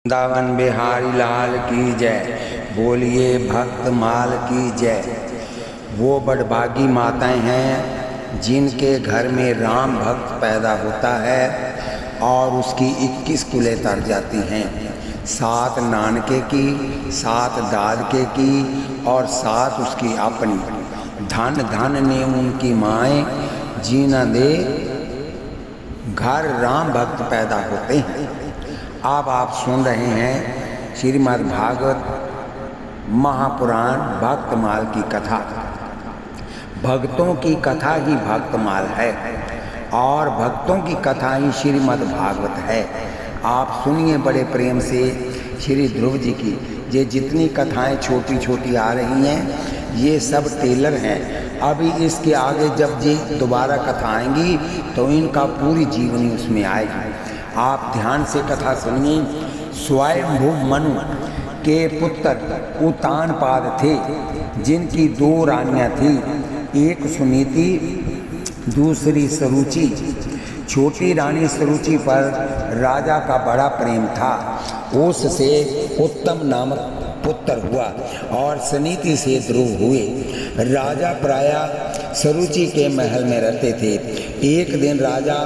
वृंदावन बिहारी लाल की जय, बोलिए भक्त माल की जय। वो बड़भागी माताएं हैं जिनके घर में राम भक्त पैदा होता है और उसकी 21 कुलें तर जाती हैं, 7 नानके की, 7 दादके की और 7 उसकी अपनी। धन धन ने उनकी माएँ, जीना दे घर राम भक्त पैदा होते हैं। अब आप सुन रहे हैं श्रीमद् भागवत महापुराण भक्तमाल की कथा। भक्तों की कथा ही भक्तमाल है और भक्तों की कथा ही श्रीमद् भागवत है। आप सुनिए बड़े प्रेम से श्री ध्रुव जी की। ये जितनी कथाएं छोटी छोटी आ रही हैं ये सब टेलर हैं। अभी इसके आगे जब ये दोबारा कथा आएंगी तो इनका पूरी जीवनी उसमें आएगी। आप ध्यान से कथा सुनिए। स्वयंभू मनु के पुत्र उतानपाद थे, जिनकी 2 रानियां थी, एक सुनीति दूसरी सरुचि। छोटी रानी सरुचि पर राजा का बड़ा प्रेम था। उससे उत्तम नामक पुत्र हुआ और सुनीति से ध्रुव हुए। राजा प्रायः सरुचि के महल में रहते थे। एक दिन राजा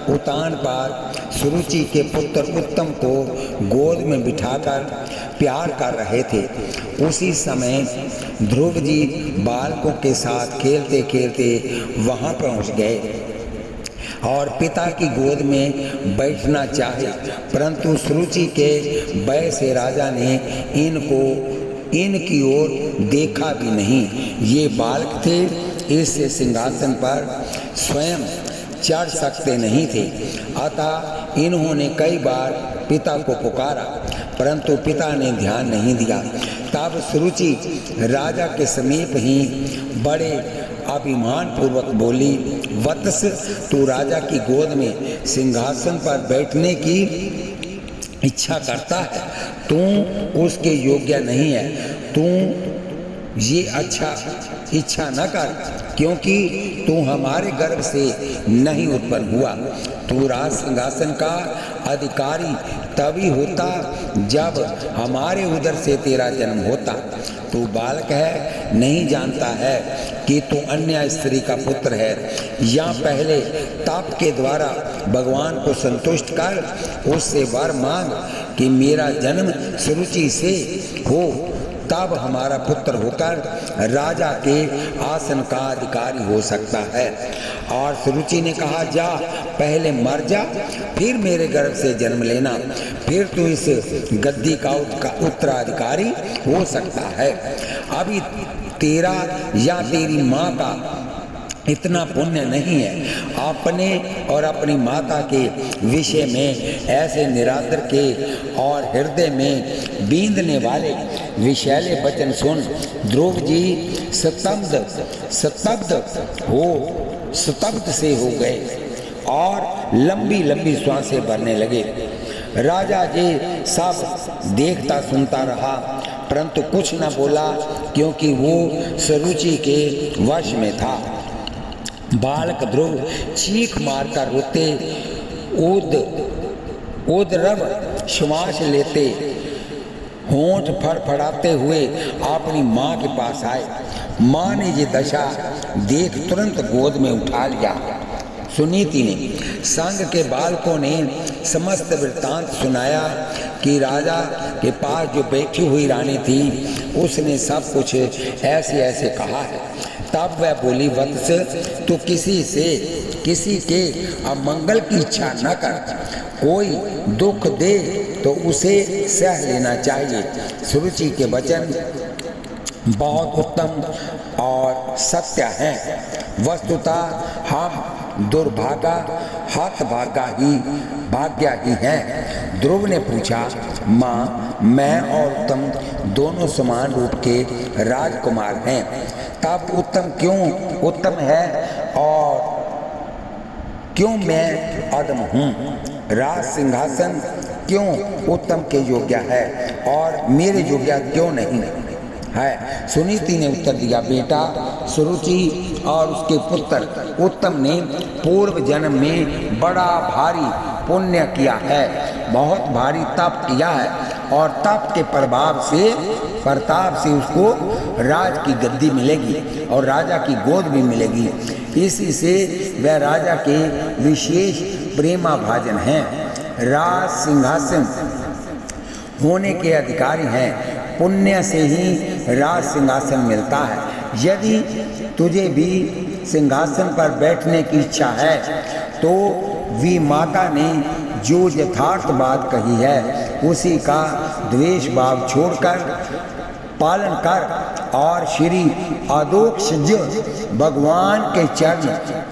उतानपाद सुरुचि के पुत्र उत्तम को गोद में बिठाकर प्यार कर रहे थे। उसी समय ध्रुव जी बालकों के साथ खेलते खेलते वहां पहुंच गए और पिता की गोद में बैठना चाहे, परंतु सुरुचि के भय से राजा ने इनकी ओर देखा भी नहीं। ये बालक थे, इससे सिंहासन पर स्वयं चढ़ सकते नहीं थे। अतः इन्होंने कई बार पिता को पुकारा, परंतु पिता ने ध्यान नहीं दिया। तब सुरुचि राजा के समीप ही बड़े अभिमान पूर्वक बोली, वत्स, तू राजा की गोद में सिंहासन पर बैठने की इच्छा करता है, तू उसके योग्य नहीं है। तू ये इच्छा न कर, क्योंकि तू हमारे गर्भ से नहीं उत्पन्न हुआ। तू राज सिंहासन का अधिकारी तभी होता जब हमारे उदर से तेरा जन्म होता। तू बालक है, नहीं जानता है कि तू अन्य स्त्री का पुत्र है। या पहले तप के द्वारा भगवान को संतुष्ट कर उससे वर मांग कि मेरा जन्म सुरुचि से हो, तब हमारा पुत्र होकर राजा के आसन का अधिकारी हो सकता है। और सुरुचि ने कहा, जा पहले मर जा, फिर मेरे गर्भ से जन्म लेना, फिर तू इस गद्दी का उत्तराधिकारी हो सकता है। अभी तेरा या तेरी माँ का इतना पुण्य नहीं है। अपने और अपनी माता के विषय में ऐसे निरादर के और हृदय में बींधने वाले विषैले वचन सुन ध्रुव जी स्तब्ध से हो गए और लंबी लंबी श्वासें भरने लगे। राजा जी सब देखता सुनता रहा, परंतु कुछ न बोला, क्योंकि वो सुरुचि के वश में था। बालक ध्रुव चीख मारकर रोते, उद्रव श्वास लेते, होंठ फड़फड़ाते हुए अपनी माँ के पास आए। माँ ने ये दशा देख तुरंत गोद में उठा लिया। सुनीति ने संग के बालकों ने समस्त वृत्तांत सुनाया कि राजा के पास जो बैठी हुई रानी थी उसने सब कुछ ऐसे ऐसे कहा है। तब वह बोली, वत्स, तू किसी के अमंगल की इच्छा न कर। कोई दुख दे तो उसे सह लेना चाहिए। सुरुचि के वचन बहुत उत्तम और सत्य हैं। वस्तुतः हम दुर्भागा हतभागा ही हैं। ध्रुव ने पूछा, माँ, मैं और उत्तम दोनों समान रूप के राजकुमार हैं, तब उत्तम क्यों उत्तम है और क्यों मैं अधम हूँ? राज सिंहासन क्यों उत्तम के योग्य है और मेरे योग्य क्यों नहीं है? सुनीति ने उत्तर दिया, बेटा, सुरुचि और उसके पुत्र उत्तम ने पूर्व जन्म में बड़ा भारी पुण्य किया है, बहुत भारी तप किया है और तप के प्रताप से उसको राज की गद्दी मिलेगी और राजा की गोद भी मिलेगी। इसी से वह राजा के विशेष प्रेमाभाजन हैं, राज सिंहासन होने के अधिकारी हैं। पुण्य से ही राज सिंहासन मिलता है। यदि तुझे भी सिंहासन पर बैठने की इच्छा है तो वी माता ने जो यथार्थ बात कही है उसी का द्वेष भाव छोड़कर पालन कर और श्री आदोक्ष भगवान के चरण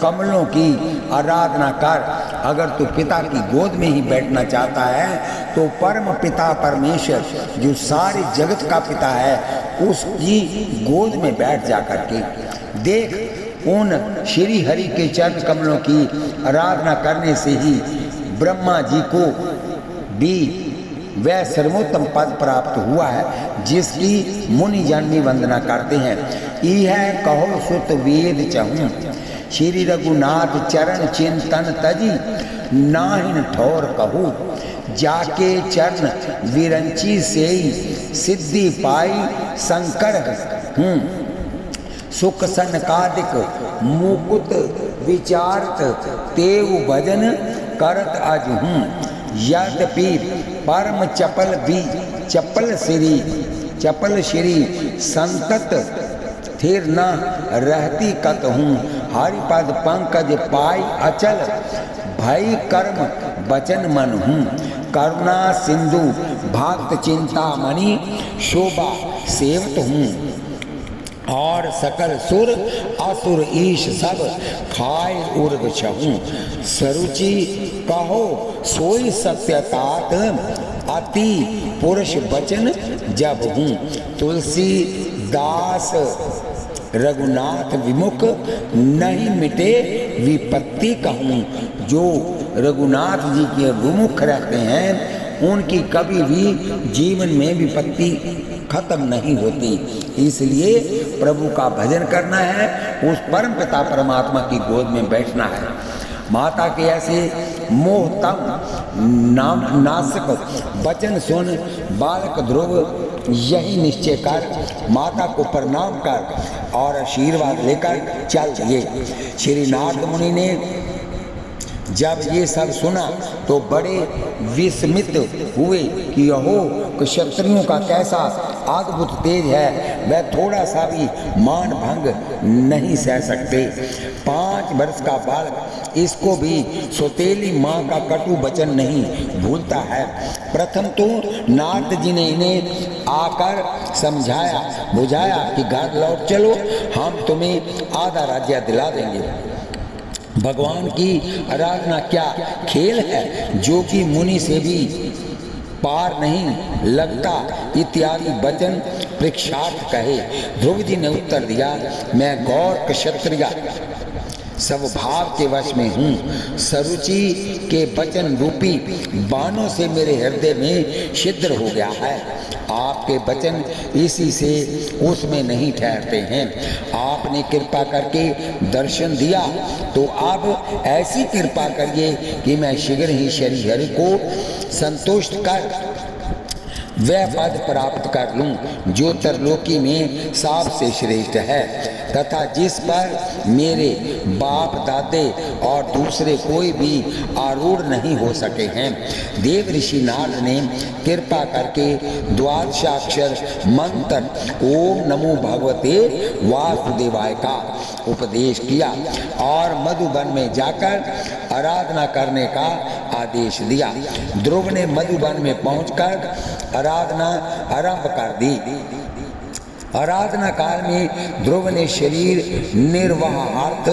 कमलों की आराधना कर। अगर तू पिता की गोद में ही बैठना चाहता है तो परम पिता परमेश्वर जो सारे जगत का पिता है उसकी गोद में बैठ जा करके देख। उन श्री हरि के चरण कमलों की आराधना करने से ही ब्रह्मा जी को भी वह सर्वोत्तम पद प्राप्त हुआ है जिसकी मुनि जन भी वंदना करते हैं। यह कहो सुत वेद चहूँ श्री रघुनाथ चरण चिंतन तजी नाहिन ठौर कहू। जाके चरण विरंची से सिद्धि पाई शंकर सुख सनकादिक मुकुत विचारत तेव भजन करत अजहूँ। यद्यपि परम चपल श्री संतत थिर न रहती कतहूँ। हरिपद पंकज पाई अचल भई कर्म बचन मन हूँ। करुणा सिंधु भक्त चिंतामणि शोभा सेवत हूँ। और सकल सुर असुर ईश सब खाए उर्ग छहूँ। सरुचि कहो सोई सत्यतात अति पुरुष बचन जब हूँ। तुलसी दास रघुनाथ विमुख नहीं मिटे विपत्ति कहूँ। जो रघुनाथ जी के विमुख रहते हैं उनकी कभी भी जीवन में विपत्ति खत्म नहीं होती। इसलिए प्रभु का भजन करना है, उस परम पिता परमात्मा की गोद में बैठना है। माता के ऐसे मोहतम नासक वचन सुन बालक ध्रुव यही निश्चय कर माता को प्रणाम कर और आशीर्वाद लेकर चल दिए। श्री नारद मुनि ने जब ये सब सुना तो बड़े विस्मित हुए कि यहो क्षत्रियों का कैसा अद्भुत तेज है, वह थोड़ा सा भी मान भंग नहीं सह सकते। 5 वर्ष का बालक इसको भी सौतेली माँ का कटु वचन नहीं भूलता है। प्रथम तो नारद जी ने इन्हें आकर समझाया बुझाया कि घर लौट चलो, हम तुम्हें आधा राज्य दिला देंगे। भगवान की आराधना क्या खेल है जो कि मुनि से भी पार नहीं लगता इत्यादि वचन परीक्षार्थ कहे। ध्रुव जी ने उत्तर दिया, मैं गौर क्षत्रिय स्वभाव के वश में हूँ। सरुचि के वचन रूपी बाणों से मेरे हृदय में छिद्र हो गया है। आपके वचन इसी से उसमें नहीं ठहरते हैं। आपने कृपा करके दर्शन दिया तो अब ऐसी कृपा करिए कि मैं शीघ्र ही श्री हरि को संतुष्ट कर वह पद प्राप्त कर लूं जो त्रिलोकी में सबसे श्रेष्ठ है तथा जिस पर मेरे बाप दादे और दूसरे कोई भी आरूढ़ नहीं हो सके हैं। देव ऋषि नारद ने कृपा करके द्वादशाक्षर मंत्र ओम नमो भगवते वासुदेवाय का उपदेश किया और मधुबन में जाकर आराधना करने का आदेश दिया। ध्रुव ने मधुबन में पहुंचकर आराधना आरंभ कर दी। आराधना काल में ध्रुव ने शरीर निर्वाहार्थ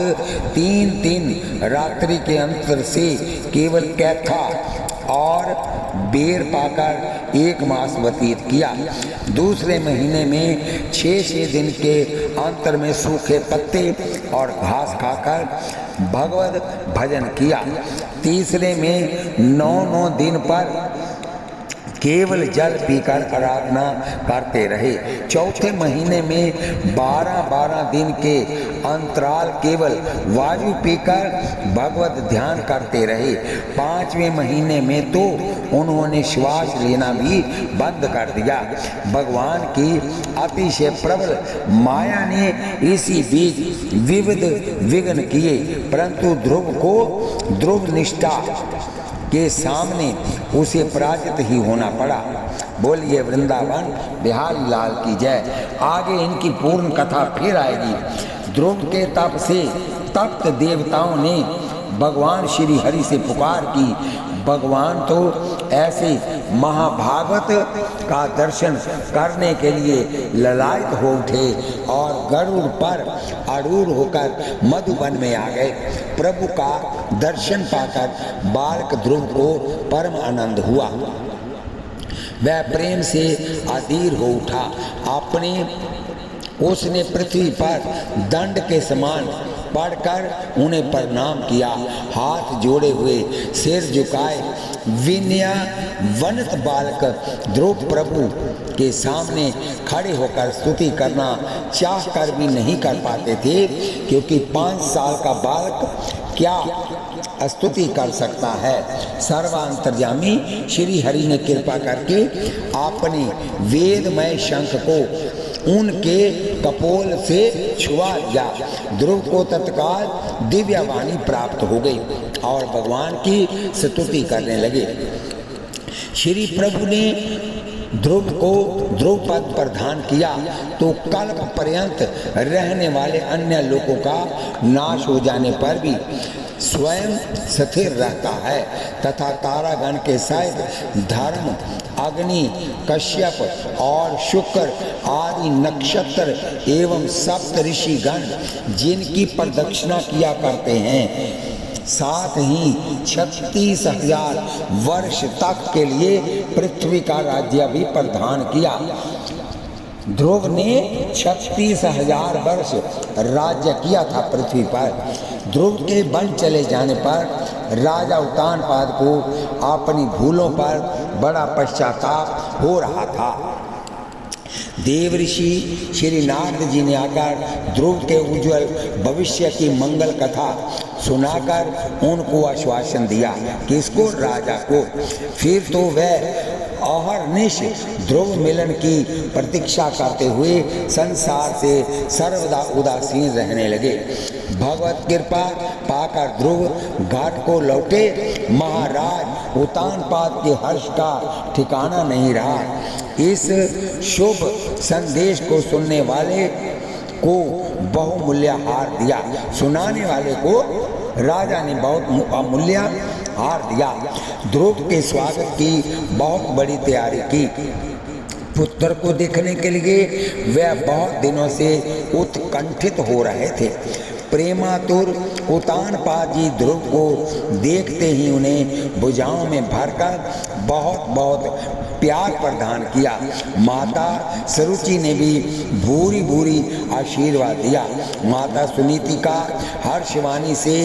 3 रात्रि के अंतर से केवल कैथा और बेर पाकर 1 मास व्यतीत किया। दूसरे महीने में 6 दिन के अंतर में सूखे पत्ते और घास खाकर भगवत भजन किया। तीसरे में 9 दिन पर केवल जल पीकर आराधना करते रहे। चौथे महीने में 12-12 दिन के अंतराल केवल वायु पीकर भगवत ध्यान करते रहे। 5वें महीने में तो उन्होंने श्वास लेना भी बंद कर दिया। भगवान की अतिशय प्रबल माया ने इसी बीच विविध विघ्न किए, परंतु ध्रुव को ध्रुव निष्ठा के सामने उसे पराजित ही होना पड़ा। बोलिए वृंदावन बिहारी लाल की जय। आगे इनकी पूर्ण कथा फिर आएगी। ध्रुव के तप से तप्त देवताओं ने भगवान श्री हरि से पुकार की। भगवान तो ऐसे महाभागवत का दर्शन करने के लिए ललायत हो उठे और गरुड़ पर आरूढ़ होकर मधुबन में आ गए। प्रभु का दर्शन पाकर बालक ध्रुव को परम आनंद हुआ। वह प्रेम से अधीर हो उठा। उसने पृथ्वी पर दंड के समान पड़कर उन्हें प्रणाम किया। हाथ जोड़े हुए सिर झुकाए विनयवंत बालक ध्रुव प्रभु के सामने खड़े होकर स्तुति करना चाह कर भी नहीं कर पाते थे, क्योंकि 5 साल का बालक क्या स्तुति कर सकता है। सर्वांतर्यामी श्री हरि ने कृपा करके अपने वेदमय शंख को उनके कपोल से छुआ दिया। ध्रुव को तत्काल दिव्य वाणी प्राप्त हो गई और भगवान की स्तुति करने लगे। श्री प्रभु ने ध्रुव को ध्रुव पद प्रदान किया तो कल्प पर्यंत रहने वाले अन्य लोगों का नाश हो जाने पर भी स्वयं स्थिर रहता है तथा तारागण के सहित धर्म, अग्नि, कश्यप और शुक्र आदि नक्षत्र एवं सप्त ऋषि गण जिनकी प्रदक्षिणा किया करते हैं, साथ ही 36,000 वर्ष तक के लिए पृथ्वी का राज्य भी प्रदान किया। ध्रुव ने 36,000 वर्ष राज्य किया था पृथ्वी पर। ध्रुव के वन चले जाने पर राजा उत्तानपाद को अपनी भूलों पर बड़ा पश्चाताप हो रहा था। देवऋषि श्री नारद जी ने आकर ध्रुव के उज्जवल भविष्य की मंगल कथा सुनाकर उनको आश्वासन दिया। किसको? राजा को। फिर तो वह अहर्निश ध्रुव मिलन की प्रतीक्षा करते हुए संसार से सर्वदा उदासीन रहने लगे। भगवत कृपा पाकर ध्रुव घाट को लौटे। महाराज उत्तानपाद के हर्ष का ठिकाना नहीं रहा। इस शुभ संदेश को सुनने वाले को बहुमूल्य हार दिया। सुनाने वाले को राजा ने बहुत अमूल्य हार दिया। ध्रुव के स्वागत की बहुत बड़ी तैयारी की। पुत्र को देखने के लिए वे बहुत दिनों से उत्कंठित हो रहे थे। प्रेमातुर उत्तानपाद जी ध्रुव को देखते ही उन्हें भुजाओं में भरकर बहुत बहुत प्यार प्रदान किया। माता सरुचि ने भी भूरी भूरी आशीर्वाद दिया। माता सुनीति का हर्षवाणी से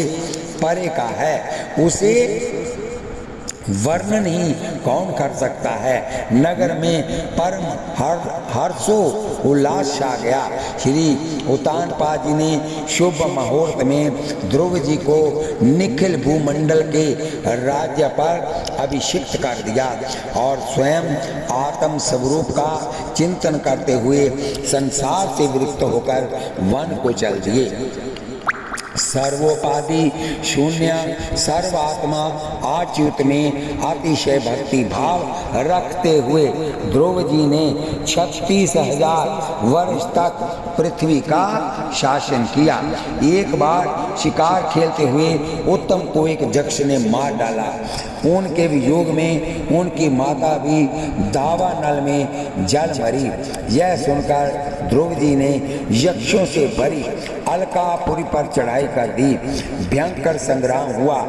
परे का है, उसे वर्णन ही कौन कर सकता है। नगर में परम हर्षो उल्लास छा गया। श्री उत्तानपाद जी ने शुभ मुहूर्त में ध्रुव जी को निखिल भूमंडल के राज्य पर अभिषिक्त कर दिया और स्वयं आत्म स्वरूप का चिंतन करते हुए संसार से विरक्त होकर वन को चल दिए। सर्वोपाधि शून्य सर्वात्मा आच्युत में अतिशय भक्ति भाव रखते हुए ध्रुव जी ने 36,000 वर्ष तक पृथ्वी का शासन किया। एक बार शिकार खेलते हुए उत्तम को एक यक्ष ने मार डाला। उनके वियोग में उनकी माता भी दावानल में जल मरी। यह सुनकर ध्रुव जी ने यक्षों से भरी अलकापुरी पर चढ़ाई कर दी। भयंकर संग्राम हुआ।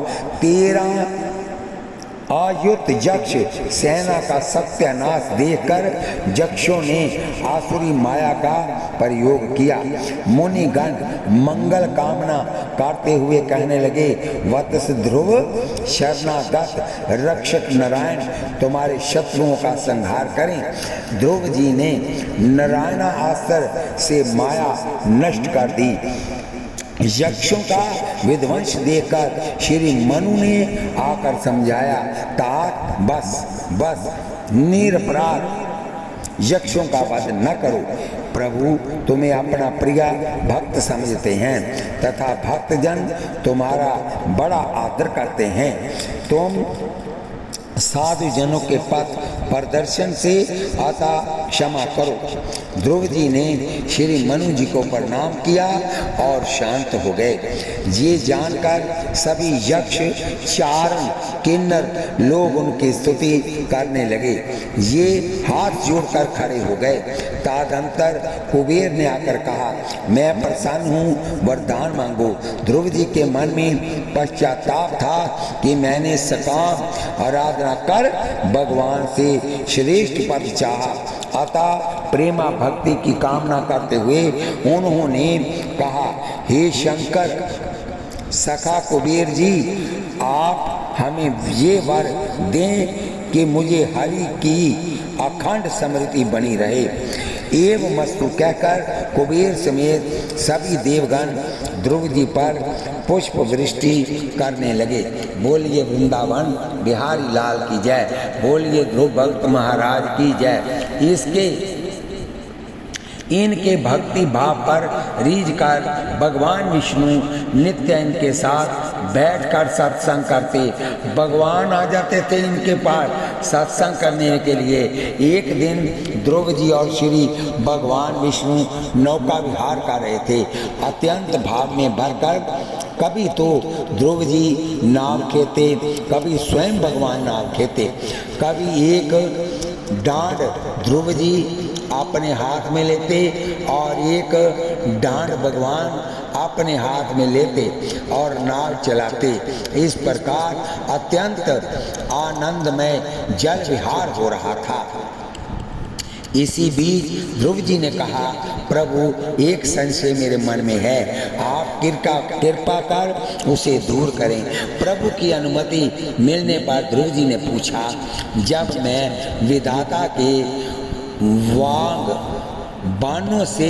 13 आयुत यक्ष सेना का सत्यानाश देखकर यक्षों ने आसुरी माया का प्रयोग किया। मुनिगण मंगल कामना करते हुए कहने लगे, वत्स ध्रुव, शरणागत रक्षक नारायण तुम्हारे शत्रुओं का संहार करें। ध्रुव जी ने नारायणास्त्र से माया नष्ट कर दी। यक्षों का विध्वंस देखकर श्री मनु ने आकर समझाया, तात बस निरपराध यक्षों का वध न करो। प्रभु तुम्हें अपना प्रिय भक्त समझते हैं तथा भक्तजन तुम्हारा बड़ा आदर करते हैं। तुम साधु जनों के पथ प्रदर्शन से अतः क्षमा करो। ध्रुव जी ने श्री मनु जी को प्रणाम किया और शांत हो गए। ये जानकर सभी यक्ष, चारण, किन्नर लोग उनकी स्तुति करने लगे। ये हाथ जोड़कर खड़े हो गए। तदंतर कुबेर ने आकर कहा, मैं प्रसन्न हूँ, वरदान मांगो। ध्रुव जी के मन में पश्चाताप था कि मैंने सकाम आराधना कर भगवान से श्रेष्ठ पद चाहा। अतः प्रेमा भक्ति की कामना करते हुए उन्होंने कहा, हे शंकर सखा कुबेर जी, आप हमें ये वर दें कि मुझे हरि की अखंड स्मृति बनी रहे। एवं मस्तु कहकर कुबेर समेत सभी देवगण ध्रुव जी पर पुष्प वृष्टि करने लगे। बोलिए वृंदावन बिहारी लाल की जय, बोलिए ध्रुव भक्त महाराज की जय। इनके भक्ति भाव पर रीझ कर भगवान विष्णु नित्य इनके साथ बैठकर सत्संग करते। भगवान आ जाते थे इनके पास सत्संग करने के लिए। एक दिन ध्रुव जी और श्री भगवान विष्णु नौका विहार कर रहे थे। अत्यंत भाव में भरकर कभी तो ध्रुव जी नाव खेते, कभी स्वयं भगवान नाव खेते। कभी एक डांड ध्रुव जी अपने हाथ में लेते और एक डांड भगवान अपने हाथ में लेते और नाव चलाते। इस प्रकार अत्यंत आनंदमय जल विहार हो रहा था। इसी बीच ध्रुव जी ने कहा, प्रभु एक संशय मेरे मन में है, आप कृपा कर उसे दूर करें। प्रभु की अनुमति मिलने पर ध्रुव जी ने पूछा, जब मैं विधाता के वांग बाणों से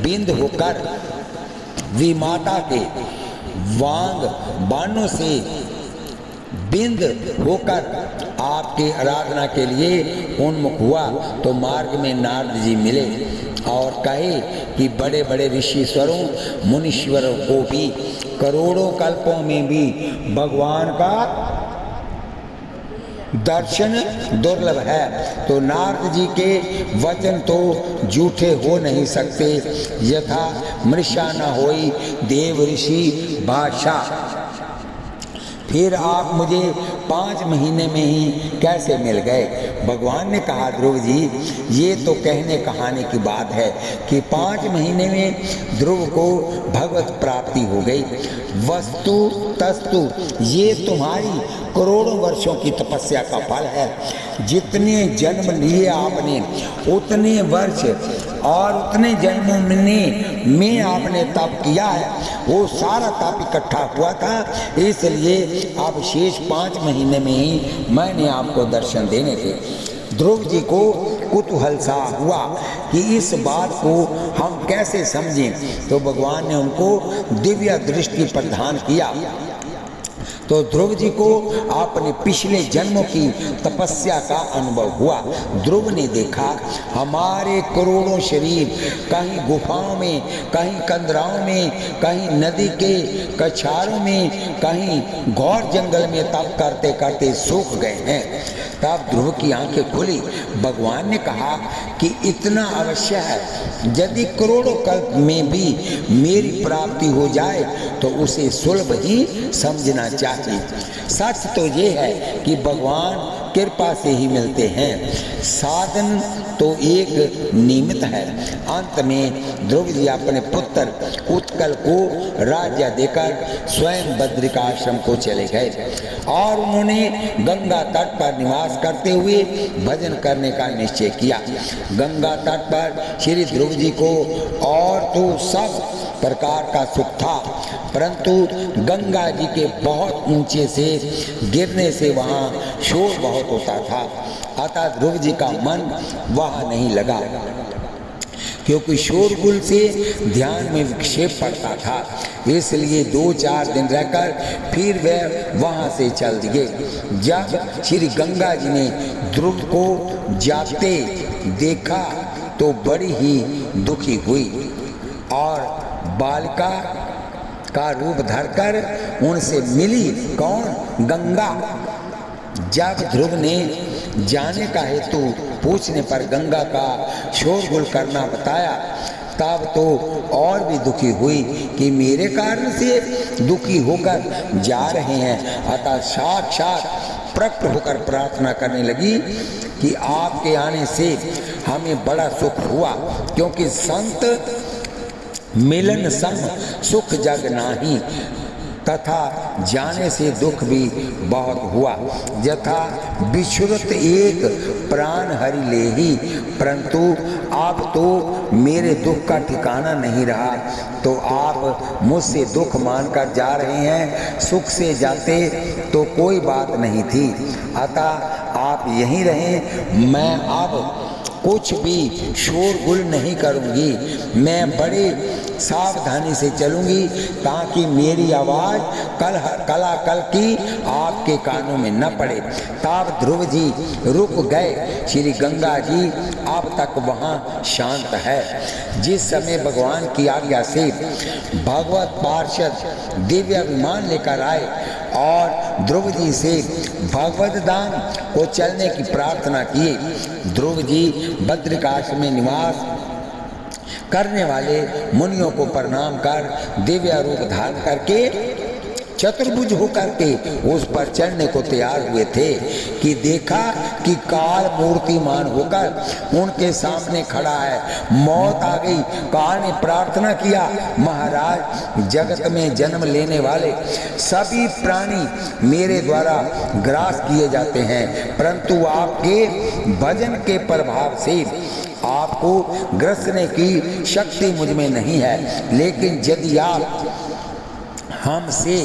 बिंद होकर विमाता के वांग बाणों से बिंद होकर आपकी आराधना के लिए उन्मुख हुआ तो मार्ग में नारद जी मिले और कहे कि बड़े बड़े ऋषिश्वरों मुनीश्वरों को भी करोड़ों कल्पों में भी भगवान का दर्शन दुर्लभ है। तो नारद जी के वचन तो झूठे हो नहीं सकते। यथा मृषा न होई देव ऋषि भाषा। फिर आप मुझे 5 महीने में ही कैसे मिल गए? भगवान ने कहा, ध्रुव जी ये तो कहने कहानी की बात है कि 5 महीने में ध्रुव को भगवत प्राप्ति हो गई। वस्तु तस्तु ये तुम्हारी करोड़ों वर्षों की तपस्या का फल है। जितने जन्म लिए आपने उतने वर्ष और उतने जन्मों में आपने तप किया है, वो सारा तप इकट्ठा हुआ था। इसलिए अब शेष 5 महीने में ही मैंने आपको दर्शन देने थे। ध्रुव जी को कुतूहल सा हुआ कि इस बात को हम कैसे समझें, तो भगवान ने उनको दिव्य दृष्टि प्रदान किया। तो ध्रुव जी को अपने पिछले जन्मों की तपस्या का अनुभव हुआ। ध्रुव ने देखा हमारे करोड़ों शरीर कहीं गुफाओं में, कहीं कंदराओं में, कहीं नदी के कछारों में, कहीं घोर जंगल में तप करते करते सूख गए हैं। तब ध्रुव की आंखें खुली। भगवान ने कहा कि इतना अवश्य है, यदि करोड़ों कल्प में भी मेरी प्राप्ति हो जाए तो उसे सुलभ ही समझना चाहिए। सच तो ये है कि भगवान कृपा से ही मिलते हैं। साधन तो एक निमित्त है। अंत में ध्रुव जी अपने पुत्र उत्कल को राज्य देकर स्वयं बद्रिकाश्रम को चले गए और उन्होंने गंगा तट पर निवास करते हुए भजन करने का निश्चय किया। गंगा तट पर श्री ध्रुव जी को और तो सब प्रकार का सुख था, परंतु गंगा जी के बहुत ऊंचे से गिरने से वहाँ शोर बहुत होता था। अतः ध्रुव जी का मन वहाँ नहीं लगा, क्योंकि शोरगुल से ध्यान में विक्षेप पड़ता था। इसलिए 2-4 दिन रहकर फिर वे वहाँ से चल दिए। जब श्री गंगा जी ने ध्रुव को जाते देखा तो बड़ी ही दुखी हुई और बालिका का रूप धरकर उनसे मिली। कौन? गंगा। जब ध्रुव ने जाने का हेतु पूछने पर गंगा का शोरगुल करना बताया, तब तो और भी दुखी हुई कि मेरे कारण से दुखी होकर जा रहे हैं। अतः साक्षात प्रकट होकर प्रार्थना करने लगी कि आपके आने से हमें बड़ा सुख हुआ, क्योंकि संत मिलन संग सुख जग नाही, तथा जाने से दुख भी बहुत हुआ। यथा विश्रुत एक प्राण हरि लेही, परंतु अब तो मेरे दुख का ठिकाना नहीं रहा, तो आप मुझसे दुख मानकर जा रहे हैं। सुख से जाते तो कोई बात नहीं थी, अतः आप यहीं रहें। मैं अब कुछ भी शोरगुल नहीं करूंगी। मैं बड़े सावधानी से चलूंगी ताकि मेरी आवाज़ कलाकल की आपके कानों में न पड़े। तब ध्रुव जी रुक गए। श्री गंगा जी अब तक वहाँ शांत है। जिस समय भगवान की आज्ञा से भगवत पार्षद दिव्य विमान लेकर आए और ध्रुव जी से भगवत धाम को चलने की प्रार्थना किए। ध्रुव जी बद्रिकाश्रम में निवास करने वाले मुनियों को प्रणाम कर दिव्य रूप धारण करके चतुर्भुज होकर के उस पर चढ़ने को तैयार हुए थे कि देखा कि काल मूर्तिमान होकर उनके सामने खड़ा है। मौत आ गई। काल ने प्रार्थना किया, महाराज, जगत में जन्म लेने वाले सभी प्राणी मेरे द्वारा ग्रास किए जाते हैं, परंतु आपके भजन के प्रभाव से आपको ग्रसने की शक्ति मुझ में नहीं है। लेकिन यदि आप हमसे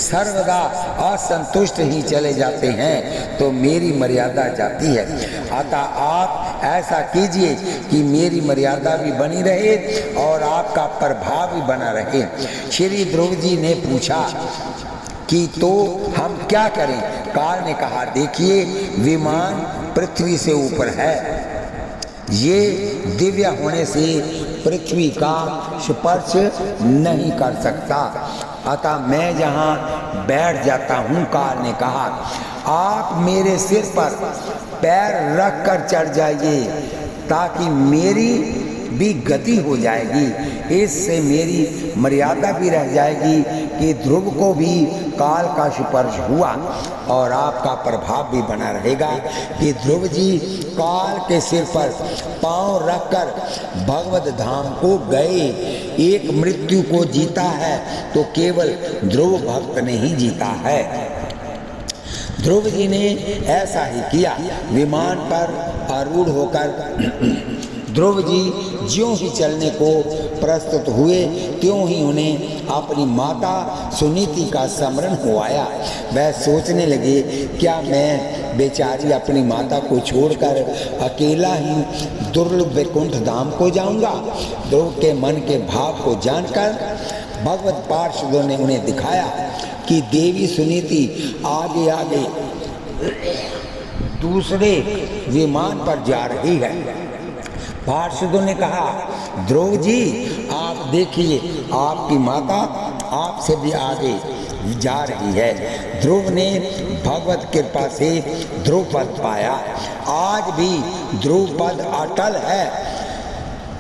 सर्वदा असंतुष्ट ही चले जाते हैं तो मेरी मर्यादा जाती है। अतः आप ऐसा कीजिए कि मेरी मर्यादा भी बनी रहे और आपका प्रभाव भी बना रहे। श्री ध्रुव जी ने पूछा कि तो हम क्या करें? काल ने कहा, देखिए, विमान पृथ्वी से ऊपर है। ये दिव्य होने से पृथ्वी का स्पर्श नहीं कर सकता, अतः मैं जहाँ बैठ जाता हूँ। काल ने कहा, आप मेरे सिर पर पैर रख कर चढ़ जाइए ताकि मेरी भी गति हो जाएगी। इससे मेरी मर्यादा भी रह जाएगी कि ध्रुव को भी काल का स्पर्श हुआ और आपका प्रभाव भी बना रहेगा कि ध्रुव जी काल के सिर पर पांव रखकर भगवत धाम को गए। एक मृत्यु को जीता है तो केवल ध्रुव भक्त ने ही जीता है। ध्रुव जी ने ऐसा ही किया। विमान पर आरूढ़ होकर ध्रुव जी ज्यों ही चलने को प्रस्तुत हुए त्यों ही उन्हें अपनी माता सुनीति का स्मरण हो आया। वह सोचने लगे, क्या मैं बेचारी अपनी माता को छोड़कर अकेला ही दुर्लभ वैकुंठ धाम को जाऊंगा? ध्रुव के मन के भाव को जानकर भगवत पार्षदों ने उन्हें दिखाया कि देवी सुनीति आगे आगे दूसरे विमान पर जा रही है। पार्षदों ने कहा, ध्रुव जी, आप देखिए, आपकी माता आपसे भी आगे जा रही है। ध्रुव ने भगवत कृपा से ध्रुव पद पाया। आज भी ध्रुव पद अटल है।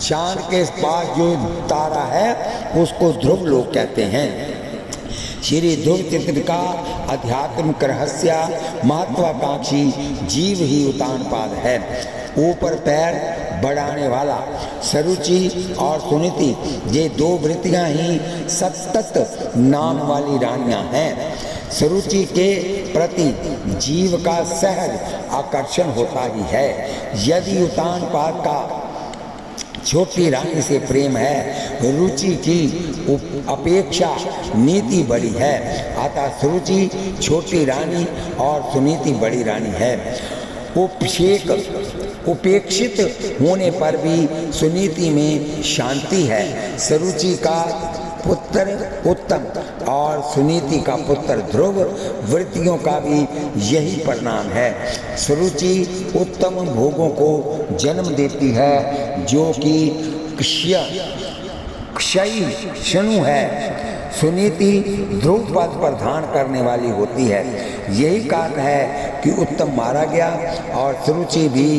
चांद के पास जो तारा है उसको ध्रुव लोग कहते हैं। श्री ध्रुव चित्र का आध्यात्मिक रहस्य महत्वाकांक्षी जीव ही उत्तानपाद है। ऊपर पैर बढ़ाने वाला सरुचि और सुनीति, ये दो वृत्तियां ही सतत नाम वाली रानियां हैं। सरुचि के प्रति जीव का सहज आकर्षण होता ही है। यदि उत्तानपाद का छोटी रानी से प्रेम है, रुचि की अपेक्षा नीति बड़ी है, अतः सुरुचि छोटी रानी और सुनीति बड़ी रानी है। उपेक्षित होने पर भी सुनीति में शांति है। सरुचि का पुत्र उत्तम और सुनीति का पुत्र ध्रुव, वृत्तियों का भी यही परिणाम है। सुरुचि उत्तम भोगों को जन्म देती है, जो कि क्षयी क्षणु है। सुनीति ध्रुव पद पर धारण करने वाली होती है। यही कारण है कि उत्तम मारा गया और सुरुचि भी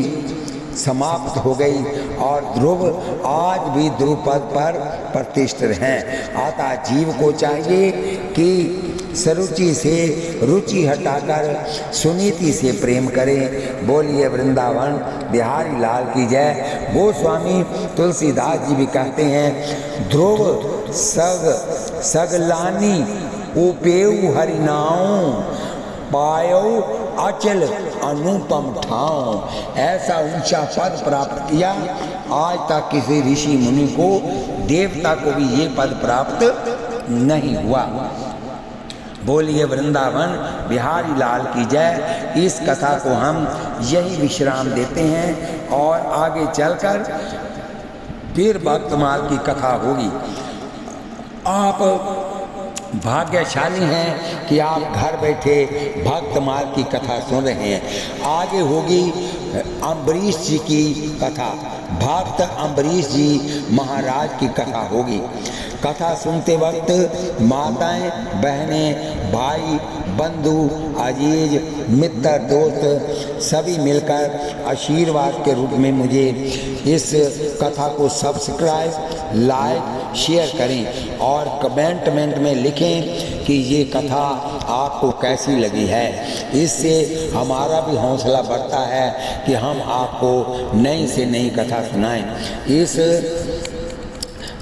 समाप्त हो गई और ध्रुव आज भी ध्रुव पद पर प्रतिष्ठित हैं। अतः जीव को चाहिए कि सरुचि से रुचि हटाकर सुनीति से प्रेम करें। बोलिए वृंदावन बिहारी लाल की जय। गोस्वामी तुलसीदास जी भी कहते हैं, ध्रुव सगलानी उपेऊ हरिनाऊ, पायो अचल अनुपम ठाव। ऐसा ऊंचा पद प्राप्त किया, आज तक किसी ऋषि मुनि को, देवता को भी ये पद प्राप्त नहीं हुआ। बोलिए वृंदावन बिहारी लाल की जय। इस कथा को हम यही विश्राम देते हैं और आगे चलकर फिर भक्तमाल की कथा होगी। आप भाग्यशाली हैं कि आप घर बैठे भक्तमाल की कथा सुन रहे हैं। आगे होगी अम्बरीश जी की कथा, भक्त अम्बरीश जी महाराज की कथा होगी। कथा सुनते वक्त माताएं, बहनें, भाई, बंधु, अजीज, मित्र, दोस्त सभी मिलकर आशीर्वाद के रूप में मुझे इस कथा को सब्सक्राइब, लाइक, शेयर करें और कमेंट में लिखें कि ये कथा आपको कैसी लगी है। इससे हमारा भी हौसला बढ़ता है कि हम आपको नई से नई कथा सुनाएं। इस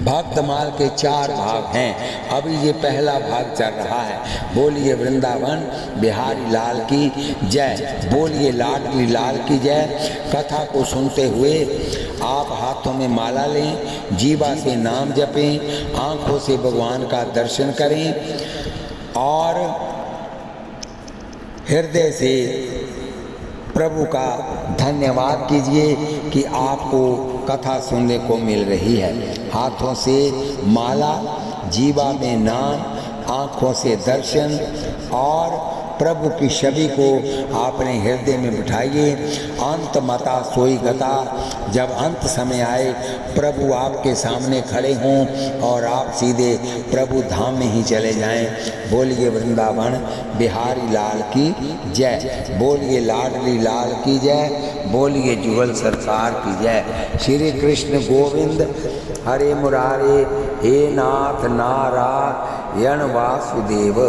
भक्तमाल के 4 भाग हैं, अभी ये पहला भाग चल रहा है। बोलिए वृंदावन बिहारी लाल की जय। बोलिए लाडली लाल की जय। कथा को सुनते हुए आप हाथों में माला लें, जीवा से नाम जपें, आँखों से भगवान का दर्शन करें और हृदय से प्रभु का धन्यवाद कीजिए कि आपको कथा सुनने को मिल रही है। हाथों से माला, जीवा में नाम, आँखों से दर्शन और प्रभु की छवि को अपने हृदय में बिठाइए। अंत मता सोई गता, जब अंत समय आए प्रभु आपके सामने खड़े हों और आप सीधे प्रभु धाम में ही चले जाएं। बोलिए वृंदावन बिहारी लाल की जय। बोलिए लाडली लाल की जय। बोलिए जुगल सरकार की जय। श्री कृष्ण गोविंद हरे मुरारे, हे नाथ नारायण वासुदेव।